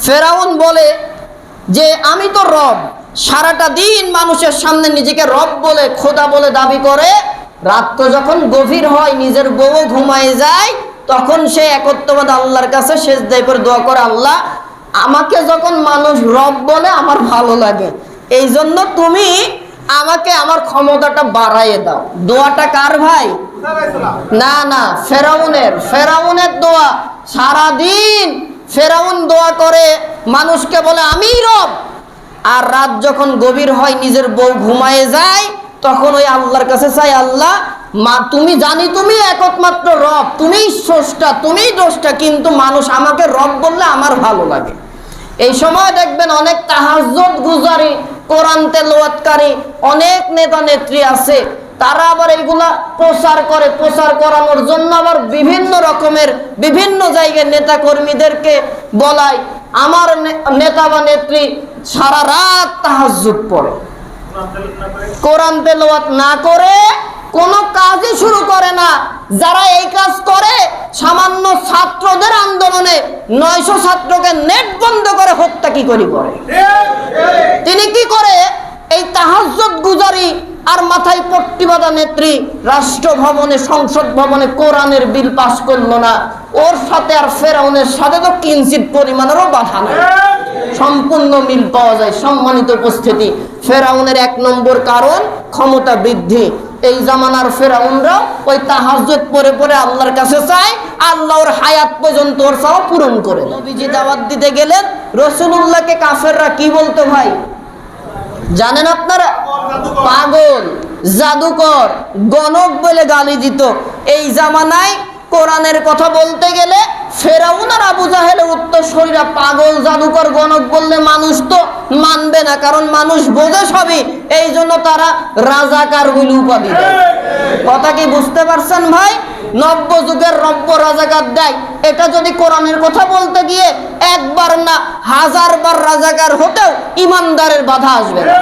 ফেরাউন বলে যে আমি তো রব, সারাটা দিন মানুষের সামনে নিজেকে রব বলে খোদা বলে দাবি করে, রাত তো যখন গভীর হয় নিজের বউ ঘুমায় যায়, তখন সে একত্ববাদ আল্লাহর কাছে সেজদায় করে দোয়া করে, আল্লাহ আমাকে যখন মানুষ রব বলে আমার ভালো লাগে, এই জন্য তুমি আমাকে আমার ক্ষমতাটা বাড়াইয়ে দাও। দোয়াটা কার ভাই? না না, ফেরাউনের দোয়া। সারাদিন ফেরাউন দোয়া করে, মানুষকে বলে আমিই রব, আর রাত যখন গভীর হয় নিজের বউ ঘুমায় যায়, তখন ওই আল্লাহর কাছে চাই, আল্লাহ তুমি জানি তুমি একমাত্র রব, তুমিই স্রষ্টা, তুমিই দ্রষ্টা, কিন্তু মানুষ আমাকে রব বললে আমার ভালো লাগে। এই সময় দেখবেন অনেক তাহাজ্জুদ গুজারি, কোরআন তেলাওয়াতকারী অনেক নেতা নেত্রী আছে, তারা আবার এইগুলা প্রচার করে, প্রচার করানোর জন্য আবার বিভিন্ন রকমের বিভিন্ন জায়গায় নেতা কর্মীদেরকে বলায়, আমার নেতা বা নেত্রী সারা রাত তাহাজ্জুদ পড়ে, কোরআন তেলাওয়াত না করে কোনো কাজই শুরু করে না। যারা এই কাজ করে, সামান্য ছাত্রদের আন্দোলনে 900 ছাত্রকে নেট বন্ধ করে হত্যা কি করে তিনি কি করে? এই তাহাজ্জুদ গুজারি আর মাথায় পট্টি বাঁধা নেত্রী রাষ্ট্র ভবনে, সংসদ ভবনে কোরআনের বিল পাস করলো না, ওর সাথে আর ফেরাউনের সাথে তো কিঞ্চিত পরিমাণেরও বাধা নাই, সম্পূর্ণ মিল পাওয়া যায়। সম্মানিত উপস্থিতি, ফেরাউনের 1 নম্বর কারণ ক্ষমতা বৃদ্ধি। এই জামানার ফেরাউনরা ওই তাহাজ্জুদ পড়ে পড়ে আল্লাহর কাছে চায়, আল্লাহ ওর হায়াত পর্যন্ত ওর চাওয়া পূরণ করে। নবীজি দাওয়াত দিতে গেলেন, রাসূলুল্লাহকে কাফেররা কি বলতো ভাই জানেন আপনারা? পাগল, জাদুকর, গণক বলে গালি দিত। এই জামানায় কোরআনের কথা বলতে গেলে ফেরাউন আর আবু জাহেলের উত্তরসূরিরা পাগল, জাদুকর, গণক বললে মানুষ তো মানবে না, কারণ মানুষ বোঝে সবই, এই জন্য তারা রাজাকার বলে উপাধি দেয়। কথা কি বুঝতে পারছেন ভাই? নব্য যুগের রব্য রাজাকার দেয়। এটা যদি কোরআনের কথা বলতে গিয়ে একবার না 1000 বার রাজাকার হতেও ইমানদারের বাধা আসবে না।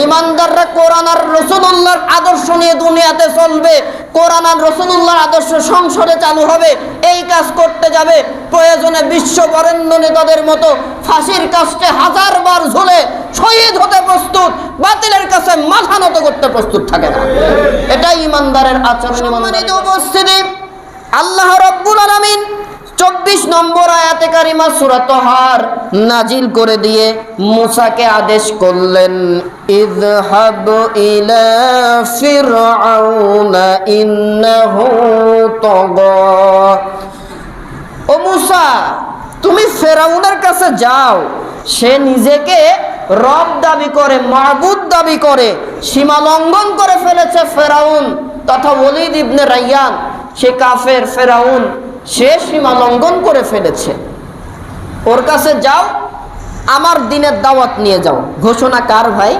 ইমানদাররা কোরআন আর রাসূলুল্লাহর আদর্শ নিয়ে দুনিয়াতে চলবে, কোরআন আর রাসূলুল্লাহর আদর্শ সংসদে চালু হবে, এই কাজ করতে যাবে। প্রয়োজনে বিশ্ব বরেণ্য নেতাদের মতো ফাঁসির কাস্টে 1000 বার ঝুলে শহীদ হতে প্রস্তুত, বাতিলের কাছে মাথা নত করতে প্রস্তুত থাকে না। এটাই ইমানদারের আচরণ। সম্মানিত উপস্থিতি, আল্লাহ রাব্বুল আলামিন 24 নম্বর আয়াতে কারিমা সূরা তাহার নাজিল করে দিয়ে মুসাকে আদেশ করলেন, ইযহাব ইলা ফিরআউনা ইন্নাহু তাগা। ও মুসা, তুমি ফেরাউনের কাছে যাও, সে নিজেকে রব দাবি করে, মাবুদ দাবি করে, সীমা লঙ্ঘন করে ফেলেছে ফেরাউন তথা ওলীদ ইবনে রায়্যান, সে কাফের ফেরাউন, সে সীমা লঙ্ঘন করে ফেলেছে। ওর কাছে যাও, আমার দিনের দাওয়াত নিয়ে যাও। ঘোষণা কার ভাই?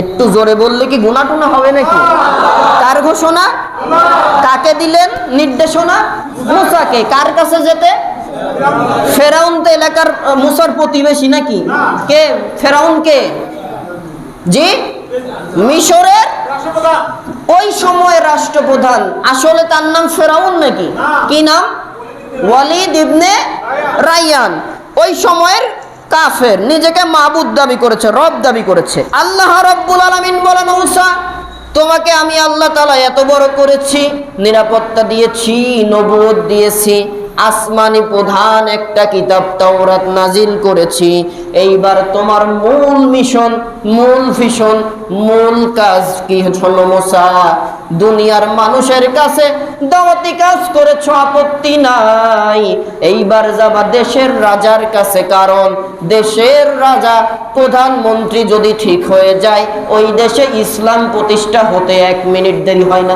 একটু জোরে বললে কি গুনাহ টুনা হবে নাকি? কার ঘোষণা? কাকে দিলেন নির্দেশনা? মুসাকে। কার কাছে যেতে? ফেরাউন তো এলাকার মুসার প্রতিবেশী নাকি? কে ফেরাউন? কে? জি, মিশরের ওই সময় রাষ্ট্রপ্রধান। আসলে তার নাম ফেরাউন নাকি? কি নাম? ওয়ালিদ ইবনে রায়্যান। ওই সময়ের কাফের, নিজেকে মাবুদ দাবি করেছে, রব দাবি করেছে। আল্লাহ রাব্বুল আলামিন বলেন, মুসা তোমাকে আমি আল্লাহ তাআলা এত বড় করেছি, নিরাপত্তা দিয়েছি, নবুয়ত দিয়েছি, আসমানি প্রধান একটা কিতাব তাওরাত নাজিল করেছি। এইবার তোমার মূল মিশন, মূল ভিশন, মূল কাজ কি হলো মুসা? দুনিয়ার মানুষের কাছে দাওয়াতি কাজ করেছ, আপত্তি নাই। এইবার যাবা দেশের রাজার কাছে, কারণ দেশের রাজা প্রধানমন্ত্রী যদি ঠিক হয়ে যায়, ওই দেশে ইসলাম প্রতিষ্ঠা হতে 1 মিনিট দেরি হয় না।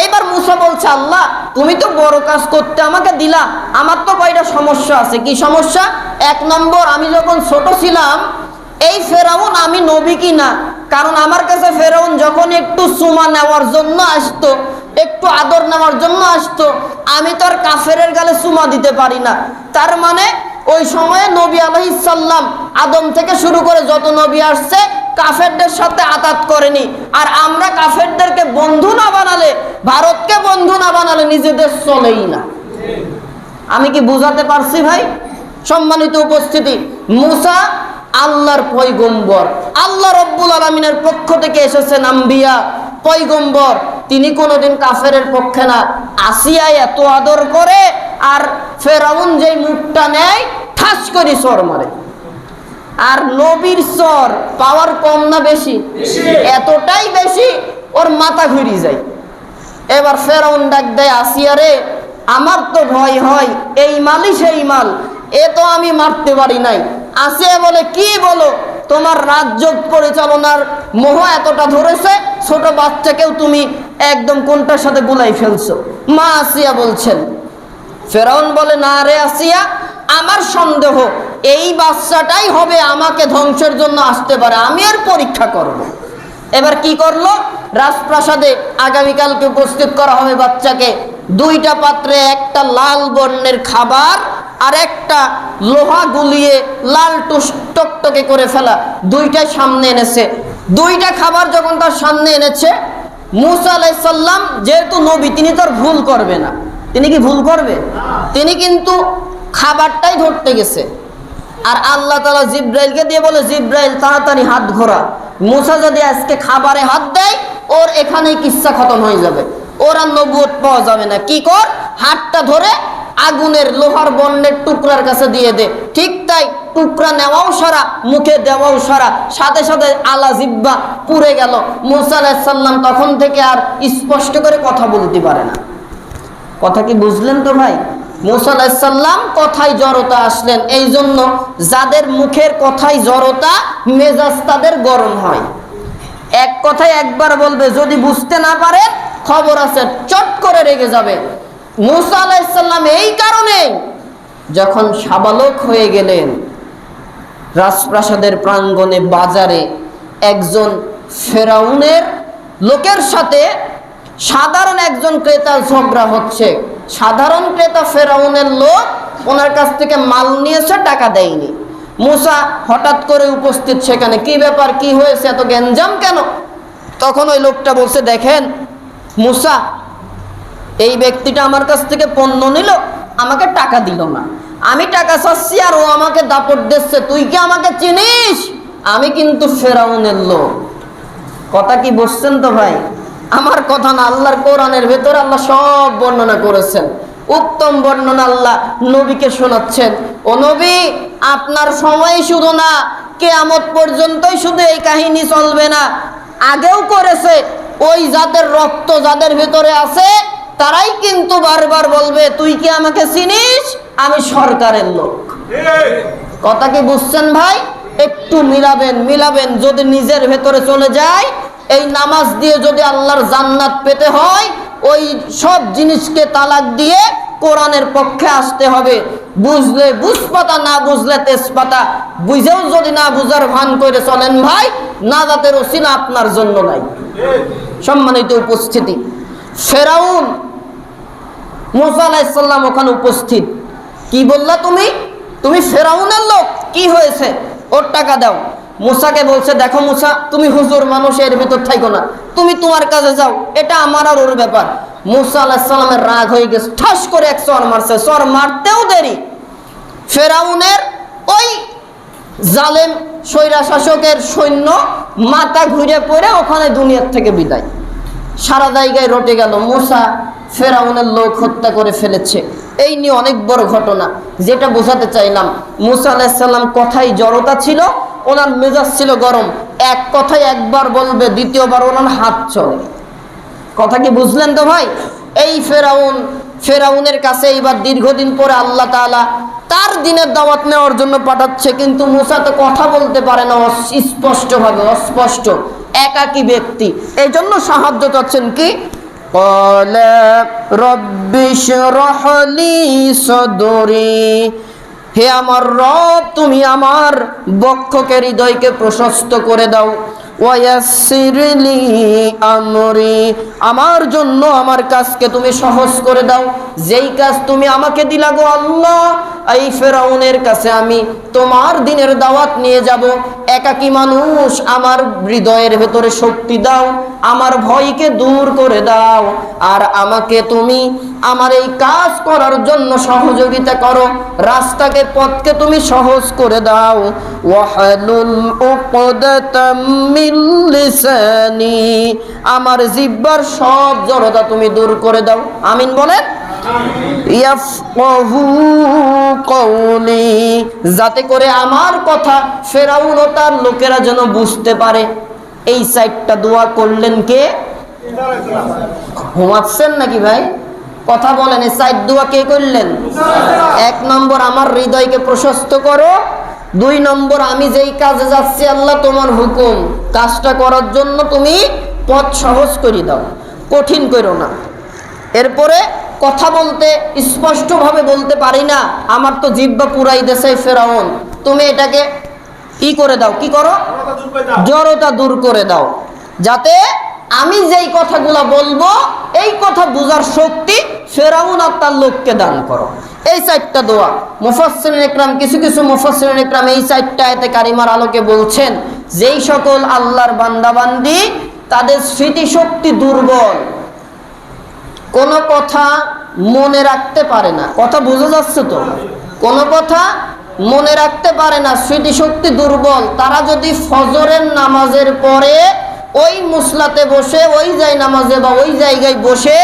এইবার মুসা বলছে, আল্লাহ তুমি তো বড় কাজ করতে আমাকে দিলা, আমার তো কয়টা সমস্যা আছে। কি সমস্যা? 1 নম্বর, আমি যখন ছোট ছিলাম এই ফেরাউন আমি নবী কি না? কারণ আমার কাছে ফেরাউন যখন একটু চুমা নেওয়ার জন্য আসতো, একটু আদর নেওয়ার জন্য আসতো, আমি তো আর কাফেরের গালে চুমা দিতে পারি না। তার মানে ওই সময়ে নবী আলাইহিস সালাম আদম থেকে শুরু করে যত নবী আসছে কাফেরদের সাথে আতাত করেনি। আর আমরা কাফেরদেরকে বন্ধু না বানালে, ভারতকে বন্ধু না বানালে নিজেদের চলেই না। আমি কি বুঝাতে পারছি ভাই? সম্মানিত উপস্থিতি, মুসা আল্লাহর পয়গম্বর, আল্লাহ রব্বুল আলামিনের পক্ষ থেকে এসেছেন আম্বিয়া পয়গম্বর। তিনি কোনোদিন কাফেরের পক্ষে না। আসিয়া এত আদর করে, আর ফেরাউন যেই মুখটা নেয় ঠাস করে চর মারে। আর নবীর চর পাওয়ার কম না বেশি? এতটাই বেশি ওর মাথা ঘুরে যায়। এবার ফেরাউন ডাক দেয়, আসিয়া রে, আমার তো ভয় হয়, এই মালই সেই মাল, এ তো আমি মারতে পারি নাই। আসিয়া বলে, কি বলো, তোমার রাজ্য পরিচালনার মোহ এতটা ধরেছে, ছোট বাচ্চাকেও তুমি একদম কোনটার সাথে গুলাই ফেলছো। মা আসিয়া বলছেন। ফেরাউন বলে, না রে আসিয়া, আমার সন্দেহ এই বাচ্চাটাই হবে আমাকে ধ্বংসের জন্য আসতে পারে, আমি আর পরীক্ষা করব। এবার কি করলো, রাজপ্রাসাদে আগামীকালকে উপস্থিত করা হবে বাচ্চাকে। দুইটা পাত্রে একটা লাল বর্ণের খাবার আর একটা লোহা গুলিয়ে লাল টকটকে করে ফেলা, দুইটাই সামনে এনেছে। দুইটা খাবার যখন তার সামনে এনেছে, মুসা আলাইহিস সালাম যেহেতু নবী, তিনি তো আর ভুল করবে না। তিনি কি ভুল করবে? তিনি কিন্তু খাবারটাই ধরতে গেছে। আর আল্লাহ তাআলা জিব্রাইলকে দিয়ে বলে, জিব্রাইল তাড়াতাড়ি হাত ঘোরা, মুসা যদি আজকে খাবারে হাত দেয় ওর এখানেই কিচ্ছা খতম হয়ে যাবে, ওর আর নবুয়ত পাওয়া যাবে না। কি কর, হাতটা ধরে আগুনের লোহার বর্ণের টুকরার কাছে দিয়ে দে। ঠিক তাই, টুকরা নেওয়াও সারা, মুখে দেওয়াও সারা, সাথে সাথে আলা জিব্বা পুড়ে গেল। মুসা আলাইহিস সালাম তখন থেকে আর স্পষ্ট করে কথা বলতে পারে না। কথা কি বুঝলেন তো ভাই? মুসা আলাইহিস সালাম কথায় জড়তা আসলেন, এই জন্য যাদের মুখের কথায় জড়তা, মেজাজ তাদের গরম হয়। এক কথায় একবার বলবে, যদি বুঝতে না পারে খবর আছে, চট করে রেগে যাবে। মুসা আলাইহিস সালাম এই কারণে যখন সাবালক হয়ে গেলেন, রাজপ্রাসাদের প্রাঙ্গণে বাজারে একজন ফেরাউনের লোকের সাথে সাধারণ একজন ক্রেতার ঝগড়া হচ্ছে। সাধারণ ক্রেতা ফেরাউনের লোক, ওনার কাছ থেকে মাল নিয়েছে, টাকা দেয়নি। মুসা হঠাৎ করে উপস্থিত সেখানে। কি ব্যাপার, কি হয়েছে, এত গ্যাঞ্জাম কেন? তখন ওই লোকটা বলছে, দেখেন মুসা, এই ব্যক্তিটা আমার কাছ থেকে পণ্য নিল, আমাকে টাকা দিল না, আমি টাকা চাচ্ছি আর ও আমাকে দাপট দিচ্ছে, তুই কি আমাকে চিনিস? আমি কিন্তু ফেরাউনের লোক। কথা কি বুঝছেন তো ভাই? আমার কথা না, আল্লাহর কোরআনের ভেতরে আল্লাহ সব বর্ণনা করেছেন। উত্তম বর্ণনা আল্লাহ নবীকে শোনাচ্ছেন। ও নবী, আপনার সময় শুধু না, কিয়ামত পর্যন্তই শুধু এই কাহিনী চলবে না, আগেও করেছে। ওই জাতের রক্ত যাদের ভেতরে আছে তারাই কিন্তু বারবার বলবে, তুই কি আমাকে চিনিস? আমি সরকারের লোক। কথা কি বুঝছেন ভাই? একটু মিলাবেন। যদি নিজের ভেতরে চলে যায়, এই নামাজ দিয়ে যদি আল্লাহর জান্নাত পেতে হয়, ওই সব জিনিসকে তালাক দিয়ে কোরআনের পক্ষে আসতে হবে। বুঝলে বুঝপাতা, না বুঝলে তেজপাতা। বুঝেও যদি না বুঝার ভান করে চলেন ভাই, নাজাতের ওসিলা আপনার জন্য নাই। সম্মানিত উপস্থিতি, ফেরাউন, মুসা আলাইহিস সালাম ওখানে উপস্থিত। কি বললা তুমি ফেরাউনের লোক, কি হয়েছে? ওর টাকা দাও। মুসাকে বলছে, দেখো মুসা, তুমি হুজুর মানুষ, এর ভিতর থাকো না, তুমি তোমার কাজে যাও, এটা আমার আর ওর ব্যাপার। মুসা আলাইহিস সালামের রাগ হয়ে গেছে, ঠাস করে এক চর মারছে। চর মারতেও দেরি, ফেরাউনের ওই জালেম স্বৈরা শাসকের সৈন্য মাথা ঘুরে পড়ে ওখানে দুনিয়ার থেকে বিদায়। সারা জায়গায় রটে গেল, মুসা ফেরাউনের লোক হত্যা করে ফেলেছে। এই নিয়ে অনেক বড় ঘটনা। যেটা বোঝাতে চাইলাম, মুসা আলাইহিস সালাম কথায় জড়তা ছিল, ওনার মেজাজ ছিল গরম। এক কথায় একবার বলবে, দ্বিতীয়বার ওনার হাত চলে। কথা কি বুঝলেন তো ভাই? এই ফেরাউনের কাছে এবার দীর্ঘদিন পরে আল্লাহ তাআলা তার দিনের দাওয়াত নেওয়ার জন্য পাঠাচ্ছে, কিন্তু মুসা তো কথা বলতে পারে না, স্পষ্টভাবে অস্পষ্ট, একাকী ব্যক্তি। এই জন্য সাহায্য চাচ্ছেন কি, ক্বালা রাব্বি শরহ লি সাদরি, হে আমার রব, তুমি আমার বক্ষকে, হৃদয়কে প্রশস্ত করে দাও। ওয়ায়াসসির লি আমরি, আমার জন্য আমার কাজকে তুমি সহজ করে দাও। যেই কাজ তুমি আমাকে দিলা গো আল্লাহ, এই ফেরাউনের কাছে আমি তোমার দিনের দাওয়াত নিয়ে যাব। একাকী মানুষ, আমার হৃদয়ের ভেতরে শক্তি দাও, আমার ভয়কে দূর করে দাও, আর আমাকে তুমি আমার এই কাজ করার জন্য সহযোগিতা করো, রাস্তাকে পথকে তুমি সহজ করে দাও। ওয়াহলুল উকদাতাম মিন লিসানি, আমার জিহ্বার সব জড়তা তুমি দূর করে দাও। আমিন বলেন। ইয়াফকাহু কওলি, যাতে করে আমার কথা ফেরাউন ও তার লোকেরা যেন বুঝতে পারে। এই সাইডটা দোয়া করলেন কে? ঘুমাচ্ছেন নাকি ভাই? কথা বলেন, এই সাইড দোয়া কে করলেন? 1 নম্বর, আমার হৃদয়কে প্রশস্ত করো। 2 নম্বর, আমি যেই কাজে যাচ্ছি আল্লাহ তোমার হুকুম, কাজটা করার জন্য তুমি পথ সহজ করে দাও, কঠিন করো না। এরপরে কথা বলতে স্পষ্টভাবে বলতে পারি না, আমার তো জিহ্বা পুরাই দেশে ফেরাউন, তুমি এটাকে কি করে দাও, কি করো? জড়তা দূর করে দাও, যাতে আমি যেই কথাগুলো বলবো এই কথা বুঝার শক্তি ফেরাউন আর তার লোককে দান করো। এই 4টা দোয়া মুফাসসিরিন ইকরাম, কিছু কিছু মুফাসসিরিন ইকরাম এই 4টা আয়াতে কারিমার আলোকে বলছেন, যেই সকল আল্লাহর বান্দাবান্দি তাদের স্মৃতিশক্তি দুর্বল, কোনো কথা মনে রাখতে পারে না, কথা বোঝা যাচ্ছে তো? কোনো কথা মনে রাখতে পারে না, স্মৃতিশক্তি দুর্বল, তারা যদি ফজরের নামাজের পরে ওই মুসলাতে বসে, ওই নামাজে বা ওই জায়গায় বসে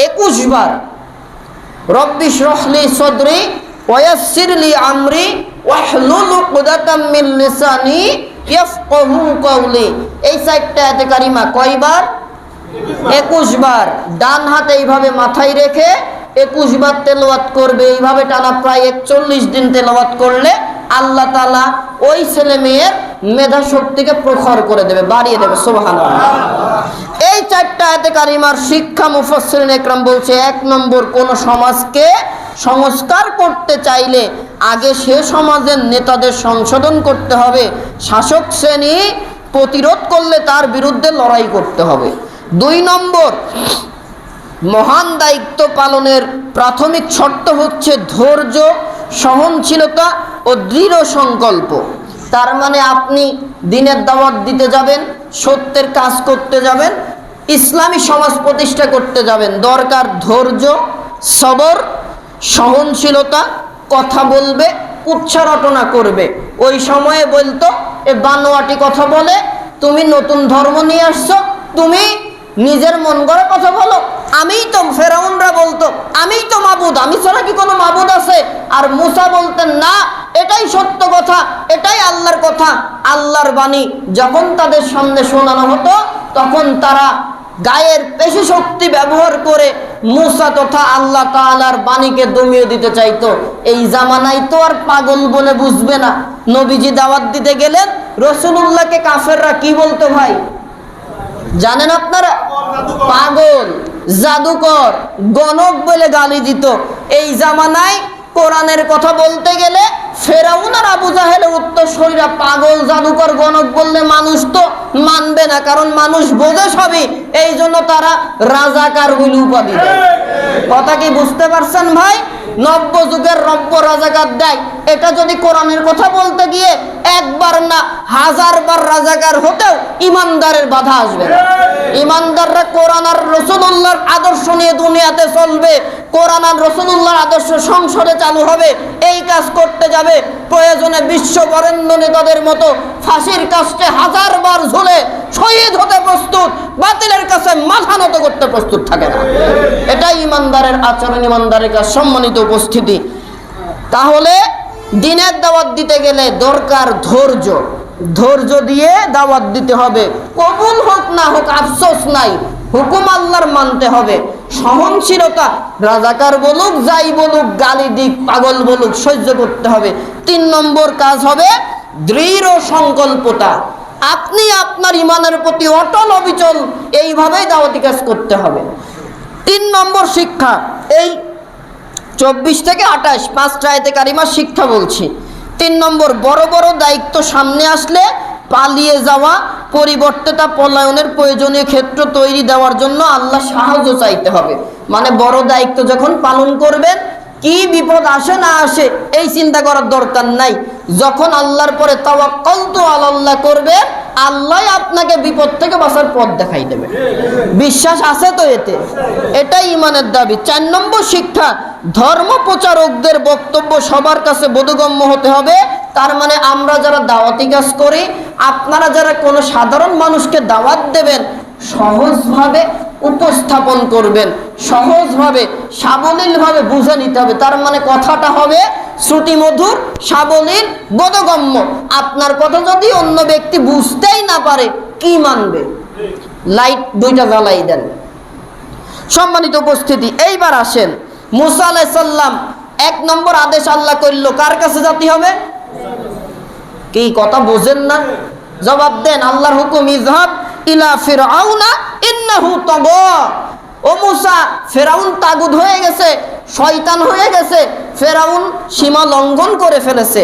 21 বার রব্বি ইশরাহ লি সাদরি ওয়ায়াসসির লি আমরি ওয়াহলুল উকদাতাম মিন লিসানি ইয়াফকাহু কওলি, এই 4টা আয়াতে কারিমা কয়বার? 21 বার। ডান হাতে এইভাবে মাথায় রেখে 21 বার তেলাওয়াত করবে। এইভাবে টানা প্রায় 41 দিন তেলাওয়াত করলে আল্লাহ তাআলা ওই ছেলে মেয়ের মেধা শক্তিকে প্রখর করে দেবে, বাড়িয়ে দেবে। সুবহানাল্লাহ। এই 4টা আয়াতে কারিমার শিক্ষা মুফাসসিরিন ইকরাম বলছে, 1 নম্বর, কোন সমাজকে সংস্কার করতে চাইলে আগে সে সমাজের নেতাদের সংশোধন করতে হবে, শাসক শ্রেণী প্রতিরোধ করলে তার বিরুদ্ধে লড়াই করতে হবে। 2 নম্বর, মহান দায়িত্ব পালনের প্রাথমিক শর্ত হচ্ছে ধৈর্য, সহনশীলতা ও দৃঢ় সংকল্প। তার মানে আপনি দিনের দাওয়াত দিতে যাবেন, সত্যের কাজ করতে যাবেন, ইসলামী সমাজ প্রতিষ্ঠা করতে যাবেন, দরকার ধৈর্য, সবর, সহনশীলতা। কথা বলবে, উচ্চারটনা করবে। ওই সময়ে বলতো, এ বানোয়াটি কথা বলে, তুমি নতুন ধর্ম নিয়ে আসছো, তুমি নিজের মন গড়া কথা বলো। আমিই তো, ফেরাউনরা বলতো আমিই তো মাবুদ, আমি ছাড়া কি কোনো মাবুদ আছে? আর মুসা বলতেন না, এটাই সত্য কথা, এটাই আল্লাহর কথা, আল্লাহর বাণী। যখন তাদের সামনে শোনানো হতো তখন তারা গায়ের পেশি শক্তি ব্যবহার করে মুসা তথা আল্লাহ তাআলার বাণীকে দমিয়ে দিতে চাইতো। এই জামানায় তো আর পাগল বলে বুঝবে না। নবীজি দাওয়াত দিতে গেলেন, রাসূলুল্লাহকে কাফেররা কি বলতো ভাই জানেন আপনারা? পাগল, জাদুকর, গণক বলে গালি দিত। এই জামানায় কোরআনের কথা বলতে গেলে ফেরাউন আর আবু জাহেলের উত্তরসূরিরা পাগল, জাদুকর, গণক বললে মানুষ তো মানবে না, কারণ মানুষ বোঝে সবই, এই জন্য তারা রাজাকার বলে উপাধি দেয়। কথা কি বুঝতে পারছেন ভাই? নব্য যুগের রব্য রাজাকার দেয়। এটা যদি কোরআনের কথা বলতে গিয়ে 1 বার না 1000 বার রাজাকার হতেও ইমানদারের বাধা আসবে না। ইমানদাররা কোরআন আর রাসূলুল্লাহর আদর্শ নিয়ে দুনিয়াতে চলবে, কোরআন আর রাসূলুল্লাহর আদর্শ সংসদে চালু হবে, এই কাজ করতে যাবে। প্রয়োজনে বিশ্ব বরেণ্য নেতাদের মতো ফাঁসির কাস্টে 1000 বার ঝুলে শহীদ হতে প্রস্তুত, বাতিলের কাছে মাথা নত করতে প্রস্তুত থাকে না। এটাই ইমানদারের আচরণ, ইমানদারের কাছে সম্মানিত উপস্থিতি। তাহলে দিনের দাওয়াত দিতে গেলে দরকার ধৈর্য, ধৈর্য দিয়ে দাওয়াত দিতে হবে। কবুল হোক না হোক আফসোস নাই, হুকুম আল্লাহর মানতে হবে। সহনশীলতা, রাজাকার বলুক, যাই বলুক, গালি দিক, পাগল বলুক, সহ্য করতে হবে। 3 নম্বর কাজ হবে দৃঢ় সংকল্পতা। আপনি আপনার ইমানের প্রতি অটল অবিচল এইভাবেই দাওয়াতি কাজ করতে হবে। 3 নম্বর শিক্ষা, এই 24 থেকে 28 5টা আয়াতে কারিমা শিক্ষা বলছি। 3 নম্বর, বড় বড় দায়িত্ব সামনে আসলে পালিয়ে যাওয়া, পরিবর্তে তা পলায়নের প্রয়োজনীয় ক্ষেত্র তৈরি দেওয়ার জন্য আল্লাহ সাহায্য চাইতে হবে। মানে বড় দায়িত্ব যখন পালন করবেন, কি বিপদ আসে না আসে এই চিন্তা করার দরকার নাই। যখন আল্লাহর পরে তাওয়াক্কালতু আলাল্লাহ করবে, আল্লাহ আপনাকে বিপদ থেকে বাঁচার পথ দেখাই দেবে। বিশ্বাস আছে তো এতে? এটাই ইমানের দাবি। 4 নম্বর শিক্ষা, ধর্ম প্রচারকদের বক্তব্য সবার কাছে বোধগম্য হতে হবে। তার মানে আমরা যারা দাওয়াতি কাজ করি, আপনারা যারা কোনো সাধারণ মানুষকে দাওয়াত দেবেন, সহজভাবে উপস্থাপন করবেন, সহজভাবে সাবলীলভাবে বুঝে নিতে হবে। তার মানে কথাটা হবে শ্রুতিমধুর, সাবলীল, বোধগম্য। আপনার কথা যদি অন্য ব্যক্তি বুঝতেই না পারে, কি মানবে? লাইট 2টা জ্বালাই দেন। সম্মানিত উপস্থিতি, এইবার আসেন মুসা আলাইহিস সালাম 1 নম্বর আদেশ আল্লাহ করল, কার কাছে যেতে হবে? কি কথা বোঝেন না? জবাব দেন। আল্লাহর হুকুম, ইযহাব ইলা ফিরআউনা ইন্নাহু তাগা। ও মুসা, ফেরাউন তাগুত হয়ে গেছে, শয়তান হয়ে গেছে, ফেরাউন সীমা লঙ্ঘন করে ফেলেছে,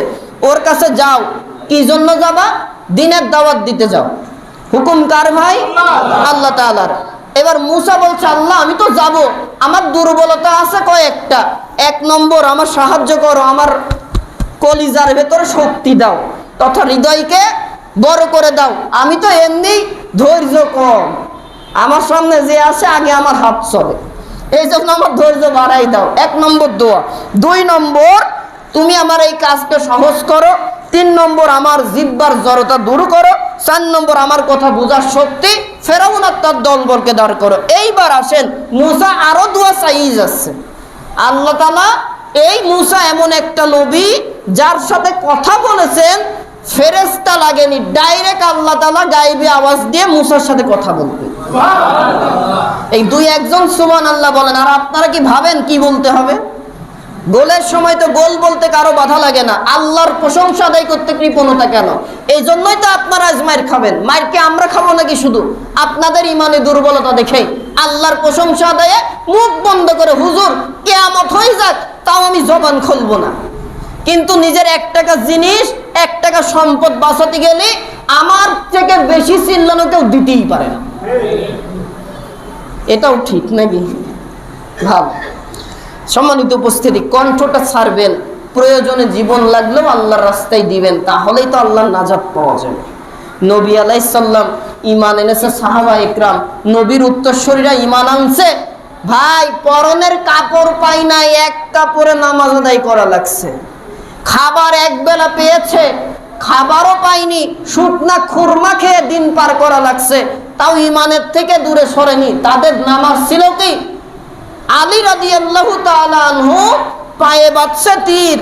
ওর কাছে যাও। কি জন্য যাবা? দ্বীনের দাওয়াত দিতে যাও। হুকুম কার ভাই? আল্লাহ তাআলার। এবার মুসা বলছে, আল্লাহ আমি তো যাব, আমার দুর্বলতা আছে কয়েকটা। 1 নম্বর, আমার সাহায্য করো, আমার কলিজার ভেতরে শক্তি দাও, তথা হৃদয়কে বড় করে দাও। আমি তো এমনি ধৈর্য কম, আমার সামনে যে আসে আগে আমার হাত চলে, এই জন্য আমার ধৈর্য বাড়াই দাও। 1 নম্বর দোয়া। 2 নম্বর, তুমি আমার এই কাজকে সহজ করো। 3 নম্বর, আমার জিহ্বার জড়তা দূর করো। 4 নম্বর, আমার কথা বোঝার শক্তি ফেরাউন আর তার দলবলকে দাঁড় করো। এইবার আসেন, মুসা আরো দোয়া চাইয়ে যাচ্ছে। আল্লাহ তাআলা, এই মুসা এমন একটা নবী যার সাথে কথা বলেছেন ফেরেশতা লাগেনি, ডাইরেক্ট আল্লাহ তাআলা গায়েবী আওয়াজ দিয়ে মুসার সাথে কথা বলবে। এই 2-1 জন সুবহানাল্লাহ বলেন। আর আপনারা কি ভাবেন কি বলতে হবে? গোলের সময় তো গোল বলতে কারো বাধা লাগে না, আল্লাহর প্রশংসা আদায় করতে কৃপণতা কেন? এই জন্যই তো আপনারা আজ মাইর খাবেন। মাইর কি আমরা খাবো নাকি শুধু আপনাদের ইমানে দুর্বলতা দেখে? আল্লাহর প্রশংসা আদায়ে মুখ বন্ধ করে, হুজুর কিয়ামত হয়ে যাক তাও আমি জবান খুলবো না। কিন্তু নিজের 1 টাকা জিনিস, 1 টাকা সম্পদ বাঁচাতে গেলে আমার থেকে বেশি চিল্লানো কেউ দিতেই পারে না। এটাও ঠিক নাকি? ভাব। সম্মানিত উপস্থিতি, কণ্ঠটা ছাড়বেন, প্রয়োজনে জীবন লাগলেও আল্লাহর রাস্তায় দিবেন, তাহলেই তো আল্লাহর নাজাত পাওয়া যাবে। নবী আলাইহিস সালাম ঈমান এনেছে, সাহাবা ইকরাম নবীর উত্তরসূরিরা ঈমান আনছে। ভাই, পরনের কাপড় পাই নাই, 1 কাপড়ে নামাজ আদায় করা লাগছে। খাবার 1 বেলা পেয়েছে, খাবারও পাইনি, শুকনা খুরমা খেয়ে দিন পার করা লাগছে, তাও ঈমানের থেকে দূরে সরেনি। তাদের নামাজ ছিল কি? আলী রাদিয়াল্লাহু তাআলা আনহু পায়ে বাঁধছে তীর,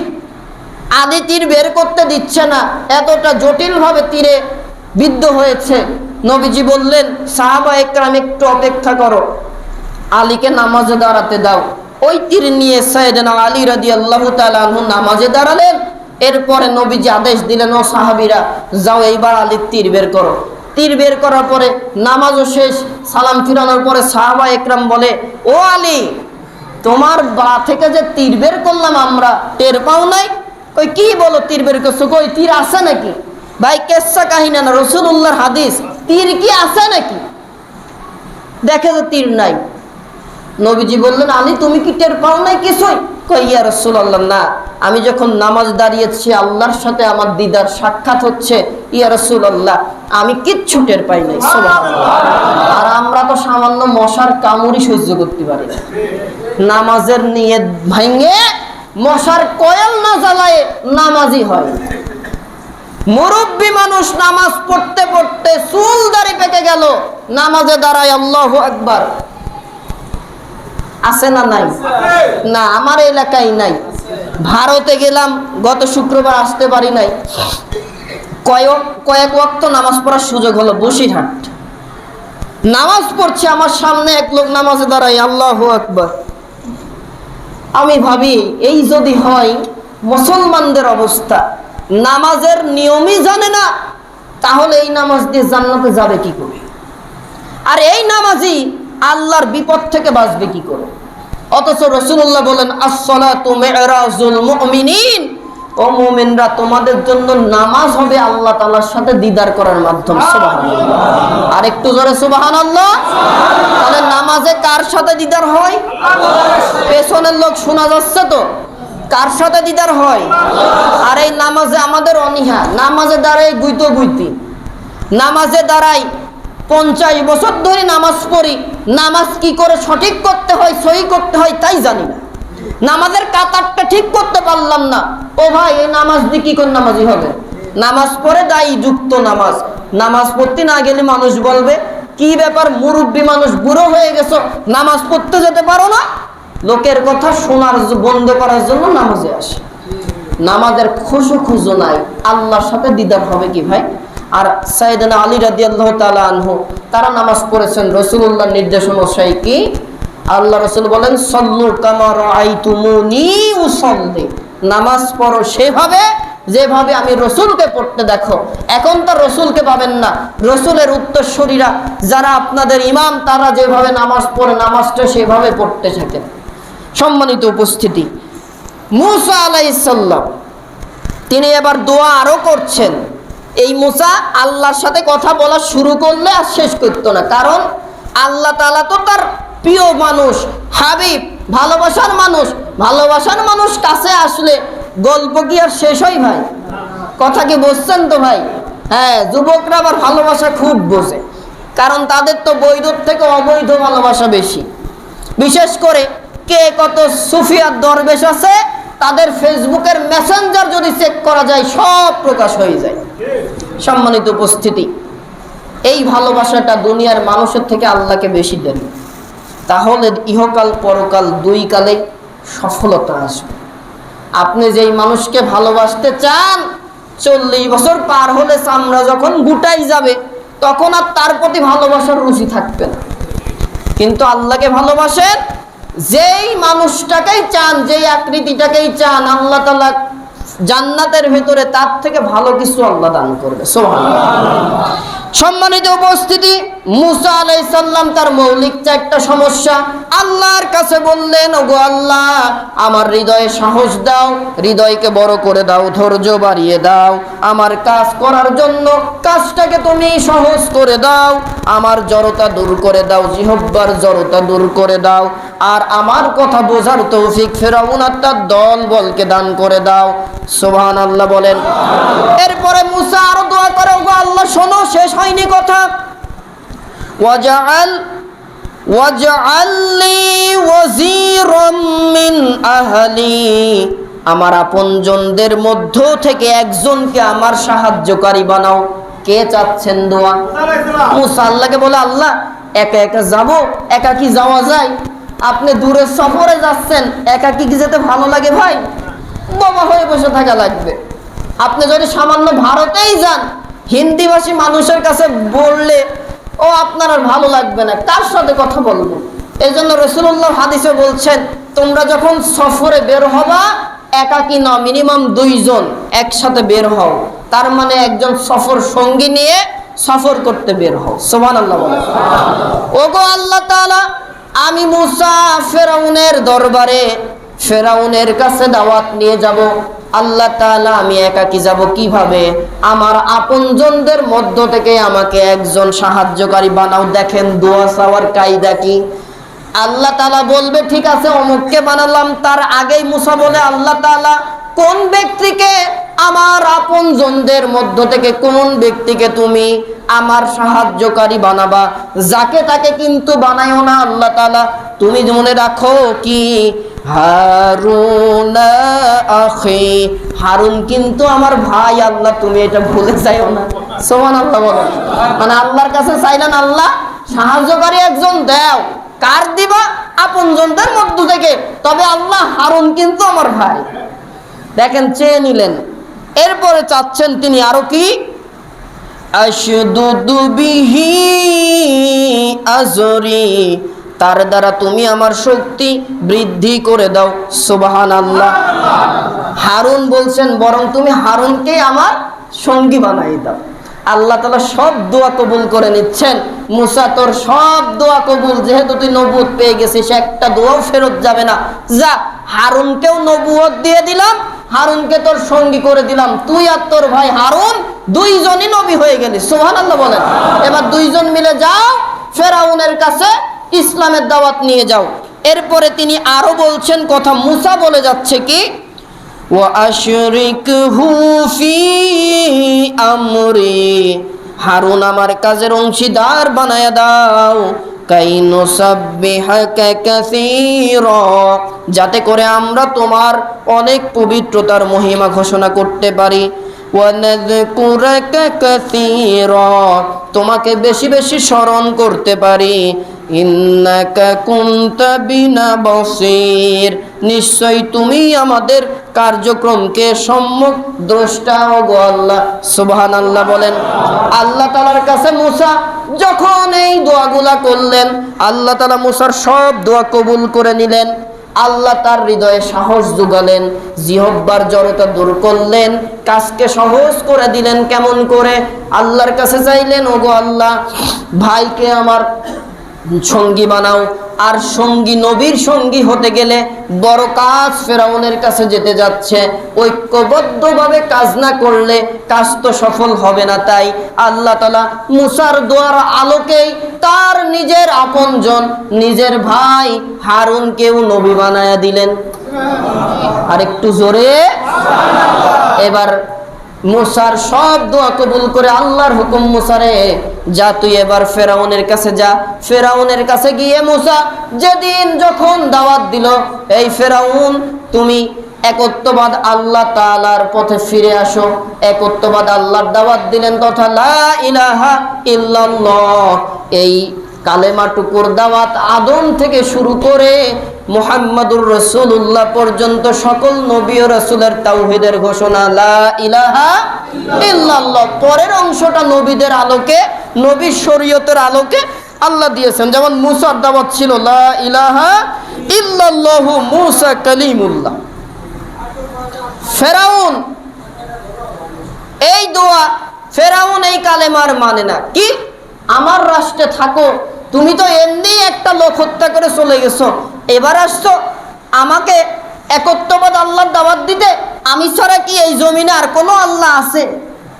আলী তীর বের করতে দিচ্ছে না, এতটা জটিল ভাবে তীরে বিদ্ধ হয়েছে। নবীজি বললেন, সাহাবা একরাম একটু অপেক্ষা করো, আলীকে নামাজে দাঁড়াতে দাও। ওই তীর নিয়ে সাইয়েদনা আলী রাদিয়াল্লাহু তাআলা আনহু নামাজে দাঁড়ালেন। এরপরে নবীজি আদেশ দিলেন, ও সাহাবীরা যাও, এইবার আলীর তীর বের করো। তীর বের করার পরে নামাজও শেষ, সালাম ফিরানোর পরে সাহাবা একরাম বলে, ও আলী, তোমার বা থেকে যে তীর বের করলাম আমরা, টের পাও নাই? কই কি বলো তীর বের করছো? কই তীর আছে নাকি? ভাই কেসা কাহিনী না, রাসূলুল্লাহর হাদিস। তীর কি আছে নাকি? দেখে যে তীর নাই। নবীজি বললেন, আলী তুমি কি টের পাও নাই কিছুই? কই ইয়া রাসূলুল্লাহ, না, আমি যখন নামাজ দাঁড়িয়েছি আল্লাহর সাথে আমার দিদার সাক্ষাৎ হচ্ছে, ইয়া রাসূলুল্লাহ আমি কিচ্ছু টের পাই নাই। সুবহানাল্লাহ। আর আমরা তো সামান্য মশার কামড়ই সহ্য করতে পারি না। নামাজের নিয়ত ভাঙে মশার কয়েল না জ্বালায় নামাজই হয়। মুরব্বী মানুষ নামাজ পড়তে পড়তে চুল দাড়ি পেকে গেল, নামাজে দাঁড়ায় আল্লাহু আকবার। আছে না নাই? না, আমার এলাকায় নাই। ভারতে গেলাম, গত শুক্রবার আসতে পারি নাই। কয়েক ওয়াক্ত নামাজ পড়ার সুযোগ হলো বসিরহাট। নামাজ পড়ছে, আমার সামনে 1 লোক নামাজে দাঁড়ায় আল্লাহু আকবার। আমি ভাবি, এই যদি হয় মুসলমানদের অবস্থা, নামাজের নিয়মই জানে না, তাহলে এই নামাজ দিয়ে জান্নাতে যাবে কি করে? আর এই নামাজই আল্লাহর বিপদ থেকে বাঁচবে কি করে? অথচ রাসূলুল্লাহ বলেন, আস-সালাতু মি'রাজুল মুমিনিন, ও মুমিনরা, তোমাদের জন্য নামাজ হবে আল্লাহ তাআলার সাথে দিদার করার মাধ্যম। সুবহানাল্লাহ, আর একটু জোরে সুবহানাল্লাহ। তাহলে নামাজে কার সাথে দিদার হয়? পেছনের লোক শোনা যাচ্ছে তো? কার সাথে দিদার হয়? আর এই নামাজে আমাদের অনীহা, নামাজে দাঁড়াই গুইতি, নামাজে দাঁড়াই 50 বছর ধরে নামাজ পড়ি, নামাজ কি করে সঠিক করতে হয়, সহি করতে হয় তাই জানি না। নামাজের কাতারটা ঠিক করতে পারলাম না। ও ভাই, এই নামাজ দিয়ে কি করে নামাজি হবে? নামাজ পড়ে দায়ী যুক্ত নামাজ। নামাজ পড়তে না গেলে মানুষ বলবে, কি ব্যাপার মুরব্বী মানুষ, বুড়ো হয়ে গেছো, নামাজ পড়তে যেতে পারো না? লোকের কথা শোনার বন্ধ করার জন্য নামাজে আসে। নামাজের খুশু নাই, আল্লাহর সাথে দিদার হবে কি ভাই? আর সাইয়েদনা আলী রাদিয়াল্লাহু তাআলা আনহু, তারা নামাজ পড়েছেন রাসূলুল্লাহর নির্দেশ অনুযায়ী। কি আল্লাহ রাসূল বলেন, সাল্লু কামা রাআইতুমুনি উসাল্লি, নামাজ পড়ো সেভাবে যেভাবে আমি রসুলকে পড়তে দেখো। এখন তো রসুলকে পাবেন না, রসুলের উত্তরসূরিরা যারা আপনাদের ইমাম, তারা যেভাবে নামাজ পড়ে নামাজটা সেভাবে পড়তে থাকেন। সম্মানিত উপস্থিতি, মুসা আলাইহিস সালাম তিনি এবার দোয়া আরো করছেন। এই মুসা আল্লাহর সাথে কথা বলা শুরু করলে আর শেষ করতো না, কারণ আল্লাহ তাআলা তো তার প্রিয় মানুষ, হাবিব, ভালোবাসার মানুষ। ভালোবাসার মানুষ কাছে আসলে গল্প কি আর শেষ হয় ভাই? কথা কি বুঝছেন তো ভাই? হ্যাঁ, যুবকরা আবার ভালোবাসা খুব বোঝে, কারণ তাদের তো বৈধ থেকে অবৈধ ভালোবাসা বেশি। বিশেষ করে কে কত সুফিয়ার দরবেশ আছে, তাদের ফেসবুকের মেসেঞ্জার যদি চেক করা যায় সব প্রকাশ হয়ে যায়। সম্মানিত উপস্থিতি, এই ভালোবাসাটা দুনিয়ার মানুষের থেকে আল্লাহকে বেশি দেন, তাহলে ইহকাল পরকাল দুই কালে সফলতা আসবে। আপনি যেই মানুষকে ভালোবাসতে চান, 40 বছর পার হলে চামড়া যখন গুটাই যাবে, তখন আর তার প্রতি ভালোবাসার রুচি থাকবে না। কিন্তু আল্লাহকে ভালোবাসেন, যেই মানুষটাকেই চান, যেই আকৃতিটাকেই চান, আল্লাহ তাআলা জান্নাতের ভেতরে তার থেকে ভালো কিছু আল্লাহ দান করবে। সুবহানাল্লাহ। সম্মানিত উপস্থিতি, মুসা আলাইহিস সালাম তার মৌলিক 4টা সমস্যা আল্লাহর কাছে বললেন, ওগো আল্লাহ, আমার হৃদয়ে সাহস দাও, হৃদয়কে বড় করে দাও, ধৈর্য বাড়িয়ে দাও, আমার কাজ করার জন্য কাজটাকে তুমি সহজ করে দাও, আমার জড়তা দূর করে দাও, জিহ্বার জড়তা দূর করে দাও, আর আমার কথা বোঝার তৌফিক ফিরআউন আর তার দল বলকে দান করে দাও। সুবহানাল্লাহ বলেন। এরপরে মুসা আরো দোয়া করে, ওগো আল্লাহ শোনো, শেষ হয়নি কথা। ওয়াজআলনি ওয়াজিরাম মিন আহলি, আমার আপনজনদের মধ্য থেকে একজনকে আমার সাহায্যকারী বানাও। কে চাচ্ছেন দোয়া? মুসা আল্লাহকে বলে, আল্লাহ একা একা যাব, একা কি যাওয়া যায়? আপনি দূরের সফরে যাচ্ছেন, একা কি যেতে ভালো লাগে ভাই? বাবা হয়ে বসে থাকা লাগবে। আপনি যদি সামান্য ভারতেই যান, হিন্দিভাষী মানুষের কাছে বললে ও আপনার আর ভালো লাগবে না, কার সাথে কথা বলবো? এই জন্য রাসূলুল্লাহ হাদিসে বলছেন, তোমরা যখন সফরে বের হবা, একাকী না, মিনিমাম 2 জন একসাথে বের হও। তার মানে একজন সফর সঙ্গী নিয়ে সফর করতে বের হও। সুবহানাল্লাহ বলে। ওগো আল্লাহ তাআলা, আমি মুসা ফেরাউনের দরবারে, ফেরাউনের কাছে দাওয়াত নিয়ে যাব। আল্লাহ তাআলা, আমি একাকী যাব কিভাবে? আমার আপনজনদের মধ্য থেকে আমাকে একজন সাহায্যকারী বানাও। দেখেন দোয়া চাওয়ার কায়দা কি। আল্লাহ তাআলা বলবে, ঠিক আছে অমুককে বানালাম। তার আগেই মুসা বলে, আল্লাহ তাআলা কোন ব্যক্তিকে, আমার আপনজনদের মধ্য থেকে কোন ব্যক্তিকে তুমি আমার সাহায্যকারী বানাবা? যাকে তাকে কিন্তু বানাইও না আল্লাহ তাআলা, তুমি মনে রাখো কি, হারুন আখি, হারুন কিন্তু আমার ভাই, আল্লাহ তুমি এটা ভুলে যাইও না। সুবহানাল্লাহ বলেন। মানে আল্লাহর কাছে চাইলেন, আল্লাহ সাহায্যকারী একজন দাও। কার দিবা? আপনজনদের মধ্য থেকে। তবে আল্লাহ, হারুন কিন্তু আমার ভাই। দেখেন, চেয়ে নিলেন। এরপরে চাচ্ছেন তিনি আরো কি, আশদুদু বিহি আজরি, তার দ্বারা তুমি আমার শক্তি বৃদ্ধি করে দাও। সুবহানাল্লাহ। হারুন বলছেন, বরং তুমি হারুনকে আমার সঙ্গী বানাই দাও। আল্লাহ তাআলা সব দোয়া কবুল করে নিচ্ছেন। মুসা, তোর সব দোয়া কবুল, যেহেতু তুই নবুয়ত পেয়ে গেছিস, একটা দোয়াও ফেরত যাবে না। যা, হারুনকেও নবুয়ত দিয়ে দিলাম, হারুনকে তোর সঙ্গী করে দিলাম, তুই আর তোর ভাই হারুন দুইজনই নবী হয়ে গেলি। সুবহানাল্লাহ বলেন। এবার দুইজন মিলে যাও ফেরাউনের কাছে ইসলামের দাওয়াত নিয়ে যাও। এরপরে তিনি আরো বলছেন কথা, মুসা বলে যাচ্ছে কি, ওয়া আশরিকহু ফি আমরি, হারুন আমার কাজের অংশীদার বানায়া দাও, কাইনুসাব্বিহাকা কাসীরা, যাতে করে আমরা তোমার অনেক পবিত্রতার মহিমা ঘোষণা করতে পারি, ওয়া নাযকুরাকা কাসীরা, তোমাকে বেশি বেশি স্মরণ করতে পারি, ইন্নাকা কুনতা বিনা বাসীর, নিশ্চয়ই তুমি আমাদের কার্যক্রমকে সম্যক দ্রষ্টা গো আল্লাহ। সুবহানাল্লাহ বলেন। আল্লাহ তাআলার কাছে মুসা যখন এই দোয়াগুলা করলেন, আল্লাহ তাআলা মুসার সব দোয়া কবুল করে নিলেন। আল্লাহ তার হৃদয়ে সাহস যোগালেন, জিহ্বার জড়তা দূর করলেন, কাজকে সহজ করে দিলেন। কেমন করে? আল্লাহর কাছে চাইলেন, ওগো আল্লাহ, ভাইকে আমার সঙ্গী বানাও। আর সঙ্গী, নবীর সঙ্গী হতে গেলে বড় কাজ ফেরাউনের কাছে যেতে যাচ্ছে, ঐক্যবদ্ধভাবে কাজ না করলে কাজ তো সফল হবে না। তাই আল্লাহ তাআলা মুসার দোয়ার আলোকেই তার নিজের আপনজন, নিজের ভাই হারুনকেও নবী বানায়া দিলেন। আর একটু জোরে। এবার মুসার সব দোয়া কবুল করে আল্লাহর হুকুম, মুসারে যা তুই এবার ফেরাউনের কাছে যা। ফেরাউনের কাছে গিয়ে মুসা যেদিন যখন দাওয়াত দিল, এই ফেরাউন তুমি একত্ববাদ আল্লাহ তাআলার পথে ফিরে আসো, একত্ববাদ আল্লাহর দাওয়াত দিলেন, তথা লা ইলাহা ইল্লাল্লাহ, এই কালেমাটুকুর দাওয়াত আদম থেকে শুরু করে মুহাম্মাদুর রাসূলুল্লাহ পর্যন্ত সকল নবী ও রাসূলের তাওহীদের ঘোষণা, লা ইলাহা ইল্লাল্লাহ। পরের অংশটা নবীদের আলোকে, নবীর শরীয়তের আলোকে আল্লাহ দিয়েছেন। যেমন মুসার দাওয়াত ছিল লা ইলাহা ইল্লাল্লাহু মুসা কালিমুল্লাহ। ফেরাউন এই দোয়া, ফেরাউন এই কালেমার মানে না। কি আমার রাষ্ট্রে থাকো, তুমি তো এমনি একটা লোক হত্যা করে চলে গেছো, এবার আসছো আমাকে একত্ববাদ আল্লাহর দাওয়াত দিতে, আমি ছাড়া কি এই জমিনে আর কোনো আল্লাহ আছে?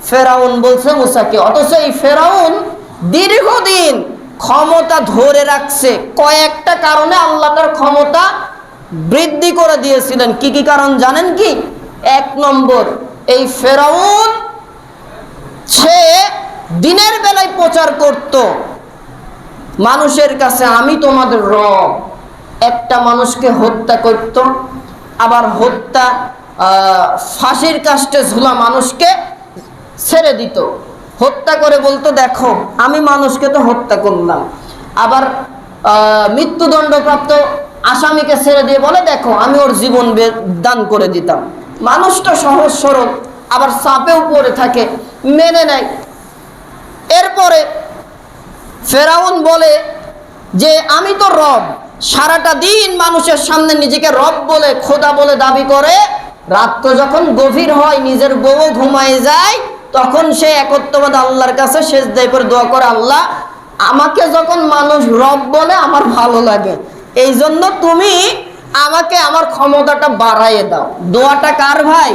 ফেরাউন বলছে মুসাকে। অথচ এই ফেরাউন দীর্ঘদিন ক্ষমতা ধরে রাখছে, কয়েকটা কারণে আল্লাহ তার ক্ষমতা বৃদ্ধি করে দিয়েছিলেন। কি কি কারণ জানেন কি? এক নম্বর, এই ফেরাউন সে দিনের বেলায় প্রচার করত মানুষের কাছে, আমি তোমাদের রব। একটা মানুষকে হত্যা করত, আবার হত্যা ফাঁসির কাস্টে ঝুলা মানুষকে ছেড়ে দিত, হত্যা করে বলতো দেখো আমি মানুষকে তো হত্যা করলাম। আবার মৃত্যুদণ্ডপ্রাপ্ত আসামিকে ছেড়ে দিয়ে বলে দেখো আমি ওর জীবন দান করে দিতাম। মানুষটা সহজ সরল, আবার চাপেও পড়ে থাকে, মেনে নেয়। এরপরে ফেরাউন বলে যে আমি তো রব, সারাটা দিন মানুষের সামনে নিজেকে রব বলে, খোদা বলে দাবি করে। রাত যখন গভীর হয়, নিজের বউ ঘুমায় যায়, তখন সে একত্ববাদ আল্লাহর কাছে সেজদায় করে দোয়া করে, আল্লাহ আমাকে যখন মানুষ রব বলে আমার ভালো লাগে, এই জন্য তুমি আমাকে আমার ক্ষমতাটা বাড়াইয়ে দাও। দোয়াটা কার ভাই?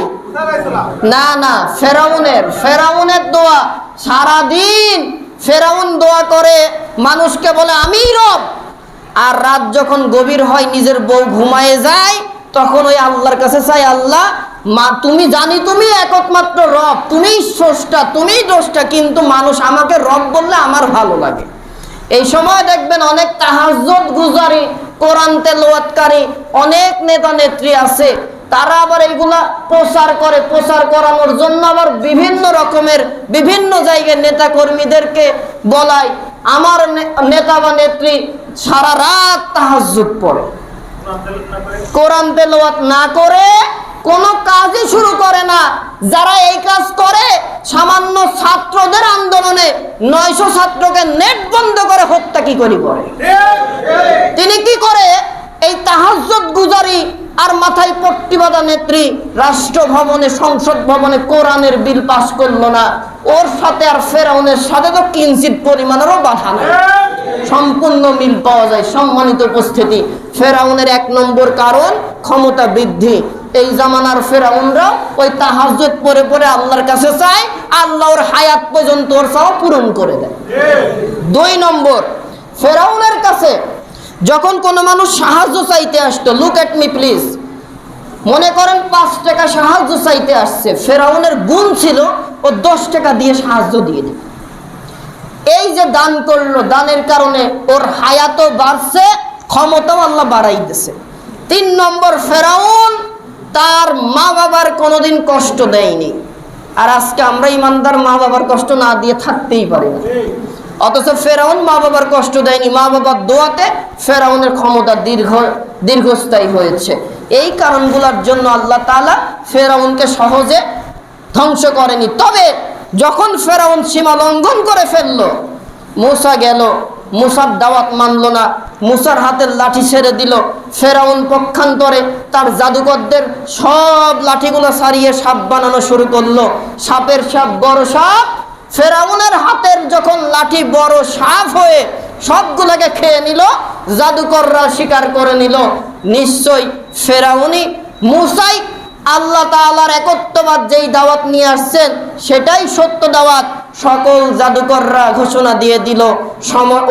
না না, ফেরাউনের। ফেরাউনের দোয়া। সারাদিন ফেরাউন দোয়া করে, মানুষকে বলে আমি রব। আর রাত যখন গভীর হয়, নিজের বউ ঘুমায় যায়, তখন ওই আল্লাহর কাছে চাই, আল্লাহ তুমি জানি তুমি একমাত্র রব, তুমিই স্রষ্টা, তুমিই দ্রষ্টা, কিন্তু মানুষ আমাকে রব বললে আমার ভালো লাগে। এই সময় দেখবেন অনেক তাহাজ্জুদ গুজারি, কোরআন তেলাওয়াতকারী অনেক নেতা নেত্রী আছে, তারা আবার এইগুলা প্রচার করে। প্রচার করানোর জন্য আবার বিভিন্ন রকমের বিভিন্ন জায়গায় নেতা কর্মীদেরকে বলায়, আমার নেতা বা নেত্রী সারা রাত তাহাজ্জুদ পড়ে, কোরআন তেলাওয়াত না করে কোনো কাজই শুরু করে না। যারা এই কাজ করে, সামান্য ছাত্রদের আন্দোলনে 900 ছাত্রকে নেট বন্ধ করে হত্যা কি করি করে। তিনি কি করে? এই তাহাজ্জুদ গুজারি আর মাথায় পট্টি বাঁধা নেত্রী রাষ্ট্র ভবনে, সংসদ ভবনে কোরআনের বিল পাস করলো না, ওর সাথে আর ফেরাউনের সাথে তো কিঞ্চিত পরিমাণেরও বাধা নেই, সম্পূর্ণ মিল পাওয়া যায়। সম্মানিত উপস্থিতি, ফেরাউনের 1 নম্বর কারণ ক্ষমতা বৃদ্ধি। এই জামানার ফেরাউনরাও ওই তাহাজ্জুদ পড়ে পড়ে আল্লাহর কাছে চায়, আল্লাহ ওর হায়াত পর্যন্ত ওর চাওয়া পূরণ করে দেয়। 2 নম্বর, ফেরাউনের কাছে যখন কোনো মানুষ সাহায্য চাইতে আসতো, লুক এট মি প্লিজ, মনে করেন 5 টাকা সাহায্য চাইতে আসছে, ফেরাউনের গুণ ছিল ও 10 টাকা দিয়ে সাহায্য দিয়ে দিত। এই যে দান করলো, দানের কারণে ওর হায়াতও বাড়ছে, ক্ষমতাও আল্লাহ বাড়াইতেছে। 3 নম্বর, ফেরাউন তার মা বাবার কোনোদিন কষ্ট দেয়নি। আর আজকে আমরা ইমানদার মা বাবার কষ্ট না দিয়ে থাকতেই পারি না, অথচ ফেরাউন মা বাবার কষ্ট দেয়নি। মা বাবার দোয়াতে ফেরাউনের ক্ষমতা দীর্ঘস্থায়ী হয়েছে। এই কারণগুলোর জন্য আল্লাহ তাআলা ফেরাউনকে সহজে ধ্বংস করেনি। তবে যখন ফেরাউন সীমা লঙ্ঘন করে ফেললো, মূসা গেল, মূসার দাওয়াত মানলো না, মূসার হাতের লাঠি ছেড়ে দিল। ফেরাউন পক্ষান্তরে তার জাদুকরদের সব লাঠিগুলো সারিয়ে সাপ বানানো শুরু করলো। সাপের সাপ, বড় সাপ। ফেরাউনের হাতের যখন লাঠি বড় সাপ হয়ে সবগুলোকে খেয়ে নিল, জাদুকররা স্বীকার করে নিল নিশ্চয় ফেরাউনই, মূসাই আল্লাহ তাআলার একত্ববাদ যেই দাওয়াত নিয়ে আসছেন সেটাই সত্য দাওয়াত। সকল জাদুকররা ঘোষণা দিয়ে দিল,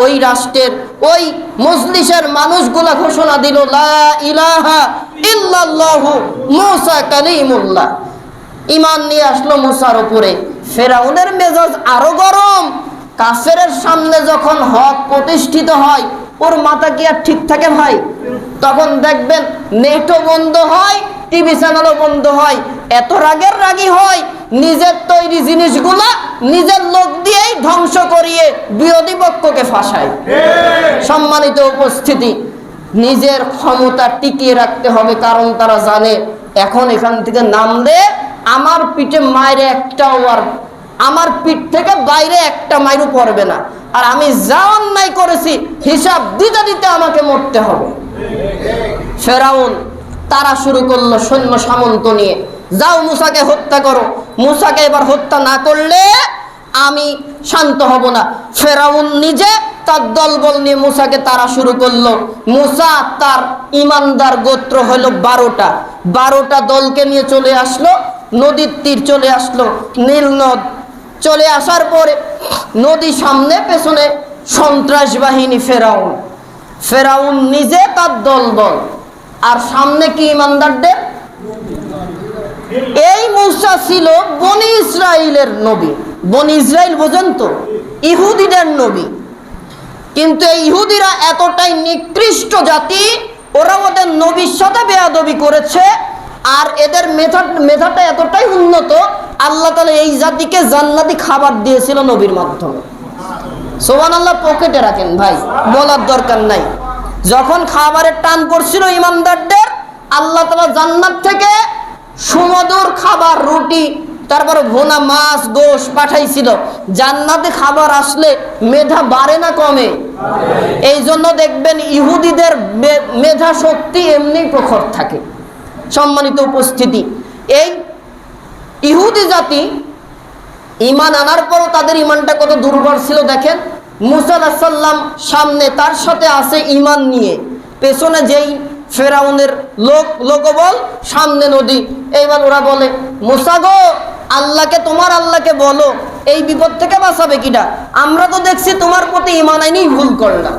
ওই রাষ্ট্রের ওই মজলিসের মানুষগুলা ঘোষণা দিল, লা ইলাহা ইল্লাল্লাহু মূসা কালিমুল্লাহ। ঈমান নিয়ে আসলো মূসার উপরে। ফেরাউনের মেজাজ আরো গরম। কাফেরের সামনে যখন হক প্রতিষ্ঠিত হয়, ওর মাথা কি আর ঠিক থাকে ভাই? তখন দেখবেন নেটও বন্ধ হয়, টিভি চ্যানেলও বন্ধ হয়। এত রাগের রাগী হয়, নিজের তৈরি জিনিসগুলা নিজের লোক দিয়েই ধ্বংস করিয়ে বিরোধী পক্ষকে ফাঁসায়। সম্মানিত উপস্থিতি, নিজের ক্ষমতা টিকিয়ে রাখতে হবে, কারণ তারা জানে এখন এখান থেকে নামলে আমার পিঠে মায়ের একটাও, আর আমার পিঠ থেকে বাইরে একটা মাইরও পড়বে না, আর আমি যা অন্যায় করেছি হিসাব দিতে দিতে আমাকে মরতে হবে। ফেরাউন তারা শুরু করলো সৈন্য সামন্ত নিয়ে, যাও মূসাকে হত্যা করো, মূসাকে এবার হত্যা না করলে আমি শান্ত হব না। ফেরাউন নিজে তার দলবল নিয়ে মূসাকে তারা শুরু করলো। মূসা তার ইমানদার গোত্র হলো 12টা দলকে নিয়ে চলে আসলো, নদীর তীর চলে আসলো, নীল নদ। চলে আসার পরে নদী সামনে, পেছনে সন্ত্রাস বাহিনী ফেরাউন নিজে তার দলবল, আর সামনে কি ইমানদারদের। এই মূসা ছিল বনি ইসরাইলের নবী। বনি ইসরাইল বোঝেন তো, ইহুদিদের নবী। কিন্তু এই ইহুদিরা এতটাই নিকৃষ্ট জাতি, ওরা ওদের নবীর সাথে বেয়াদবি করেছে। আর এদের মেধাটা এতটাই উন্নত, আল্লাহ তাআলা এই জাতিকে জান্নাতি খাবার দিয়েছিল নবীর মাধ্যমে। সুবহানাল্লাহ, পকেটে রাখেন ভাই, বলার দরকার নাই। যখন খাবারের টান পড়ছিল ইমানদারদের, আল্লাহ তাআলা জান্নাত থেকে সুমধুর খাবার, রুটি, তারপরে ভুনা মাছ, গোশ পাঠাইছিল। জান্নাতে খাবার আসলে মেধা বাড়ে না কমে? এই জন্য দেখবেন ইহুদিদের মেধা শক্তি এমনি প্রখর থাকে। সম্মানিত উপস্থিতি, এই ইহুদি জাতি ঈমান আনার পরও তাদের ঈমানটা কত দুর্বল ছিল দেখেন। মূসা আলাইহিস সালাম সামনে, তার সাথে আছে ঈমান নিয়ে, পেছনে যেই ফেরাউনের লোকবল, সামনে নদী। এইবার ওরা বলে, মূসা গো, তোমার আল্লাহকে বলো এই বিপদ থেকে বাঁচাবে কিনা? আমরা তো দেখছি তোমার প্রতি ঈমান আইনেই ভুল করলাম।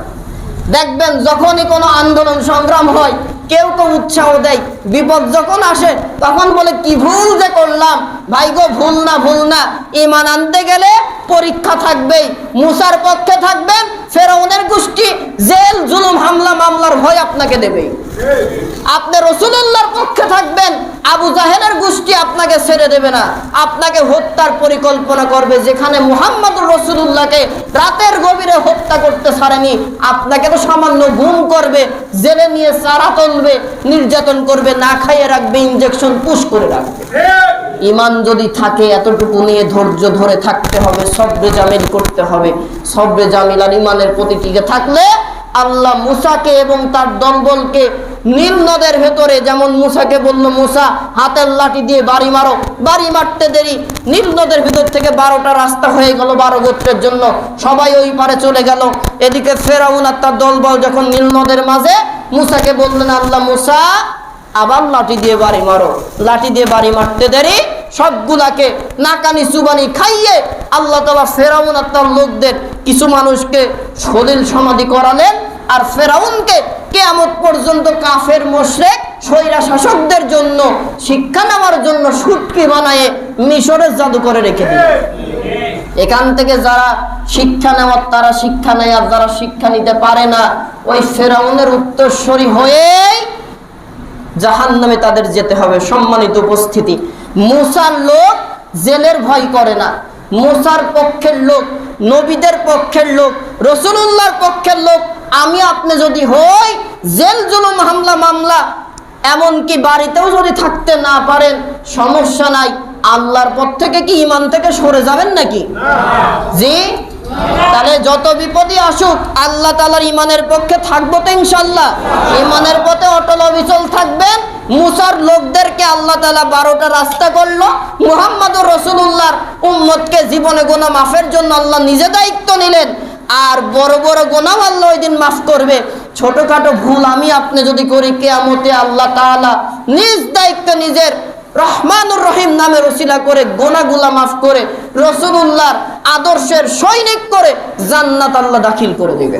দেখবেন যখনই কোনো আন্দোলন সংগ্রাম হয়, কেউ উৎসাহ দেয়, বিপদ যখন আসে তখন বলে কি ভুল যে করলাম। ভাই গো, ভুল না, ঈমান আনতে গেলে পরীক্ষা থাকবেই। মূসার পক্ষে থাকবেন, ফেরাউনের গোষ্ঠী জেল, জুলুম, হামলা মামলার ভয় আপনাকে দেবেই। আপনি রাসূলুল্লাহর পক্ষে থাকবেন, আবু জাহেলের গোষ্ঠী আপনাকে ছেড়ে দেবে না, আপনাকে হত্যার পরিকল্পনা করবে। যেখানে মুহাম্মদুর রাসূলুল্লাহকে রাতের গভীরে হত্যা করতে ছাড়েনি, আপনাকে তো সামান্য গুম করবে, জেলে নিয়ে চারা তুলবে, নির্যাতন করবে, না খাইয়ে রাখবে, ইনজেকশন পুশ করে রাখবে। ঈমান যদি থাকে, এতটুকু নিয়ে ধৈর্য ধরে থাকতে হবে, সবরে জামিল করতে হবে। সবরে জামিল আর ঈমানের প্রতি টিকে থাকলে আল্লাহ মূসাকে এবং তার দলবলকে নীল নদের ভেতরে, যেমন মূসাকে বলল মূসা হাতের লাঠি দিয়ে বাড়ি মারো, বাড়ি মারতে দেরি, নীল নদের ভিতর থেকে 12টা রাস্তা হয়ে গেল 12 গোত্রের জন্য। সবাই ওই পারে চলে গেল। এদিকে ফেরাউন আর তার দলবল যখন নীল নদের মাঝে, মূসাকে বললেন, আল্লাহ মূসা আবার লাঠি দিয়ে বাড়ি মারো। লাঠি দিয়ে বাড়ি মারতে দেরি সবগুলাকে নাকানি চুবানি খাইয়ে আল্লাহ তাআলা ফেরাউন আর তার লোকদের কিছু মানুষকে সলিল সমাধি করালেন, আর ফেরাউনকে কিয়ামত পর্যন্ত কাফের মুশরিক স্বৈরা শাসকদের জন্য শিক্ষা নেওয়ার জন্য সুটকি বানায়ে মিশরের জাদুঘরে রেখে দিলেন। এখান থেকে যারা শিক্ষা নেওয়ার তারা শিক্ষা নেয়, আর যারা শিক্ষা নিতে পারে না ওই ফেরাউনের উত্তরসূরি হয়েই জাহান্নামে তাদের যেতে হবে। সম্মানিত উপস্থিতি, মুসার লোক জেলের ভয় করে না। মুসার পক্ষের লোক, নবীদের পক্ষের লোক, রাসূলুল্লাহর পক্ষের লোক আমি আপনি যদি হই, জেল জুলুম হামলা মামলা এমনকি বাড়িতেও যদি থাকতে না পারেন সমস্যা নাই, আল্লাহর পথ থেকে কি ঈমান থেকে সরে যাবেন নাকি? জি। তাহলে যত বিপদই আসুক আল্লাহ তাআলার ঈমানের পক্ষে থাকবো তো ইনশাআল্লাহ। ঈমানের পথে অটল অবিচল থাকবেন। মুসার লোকদেরকে আল্লাহ তাআলা 12টা রাস্তা করলো। মুহাম্মদুর রাসূলুল্লাহর উম্মতকে জীবনে গুনাহ মাফের জন্য আল্লাহ নিজে দায়িত্ব নিলেন, আর বড় বড় গুনাহ আল্লাহ ওই দিন মাফ করবে। ছোটখাটো ভুল আমি আপনি যদি করি, কিয়ামতে আল্লাহ তাআলা নিজ দায়িত্ব নিজের রহমানুর রহিম নামের ওসিলা করে গুনাহগুলা মাফ করে রাসূলুল্লাহর আদর্শের সৈনিক করে জান্নাত আল্লাহ দাখিল করে দিবে।